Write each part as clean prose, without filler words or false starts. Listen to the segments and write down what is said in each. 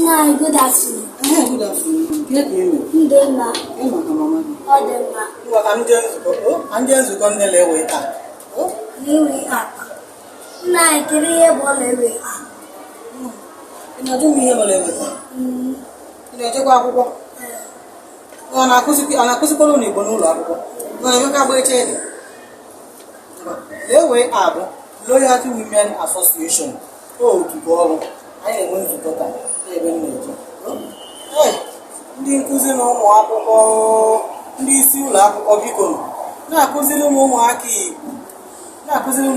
Hi, good afternoon. Good afternoon. Get me. Ndema. Maka mama. Ọdịmma. Maka ndị nzukọ nne na-ewe taa. Iwe akpa. Nna anyị kiri ihe bụ ọla ewe akpa. Ị na-ajụ m ihe mere ewe taa? Ị na-ejekwa akwụkwọ? Ọ na-akụzikwara ụlọ Igbo n'ụlọ akwụkwọ? Ọ na-emeka agba eche dị? Lewe abụ Loyalty Women Association. Otu bụ ọrụ. Anyị na-enwe nzukọ taa n'ebe m na-eje. Ndị nkụzi na ụmụ akwụkwọ, ndị isi ụlọ akwụkwọ biko na-akụziri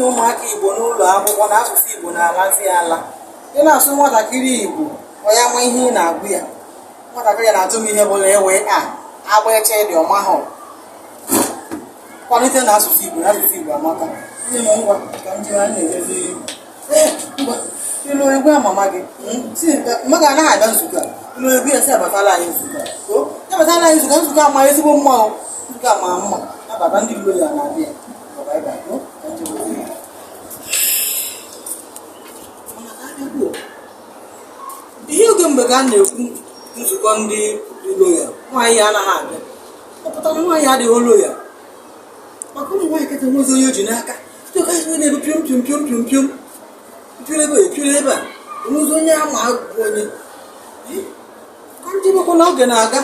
ụmụaka Igbo n'ụlọ akwụkwọ na asụsụ Igbo na-alazi ala. Ị na-asụ nwatakịrị Igbo ọ ya ma ihe ị na-agụ ya. Nwatakịrị ya na-atụ m ihe bụla ewe agba eche dị ọma ha kwalite na asụsụ Igbo amaka. Nye m ngwa ka m jiri anya na-ejezi ngwa ịlụ egwu amama gị maka anaghị abịa nzukọ a ịlụ egwu ya si abatala anyị nzukọ ama ezigbo mma nzukọ ama mma nabata ndị ilo ya na-abịa ihe oge mgbe ka a na-ekwu nzukọ ndị ilo ya nwaanyị ya anaghị abịa ọpụtara nwaanyị adịghị olo ya maka ụmụ nwaanyị kịta nwezi onye o ji n'aka na-ebu piom epiole ebe a onwezi onye ama bụ onye ka ndị bekwa na oge na-aga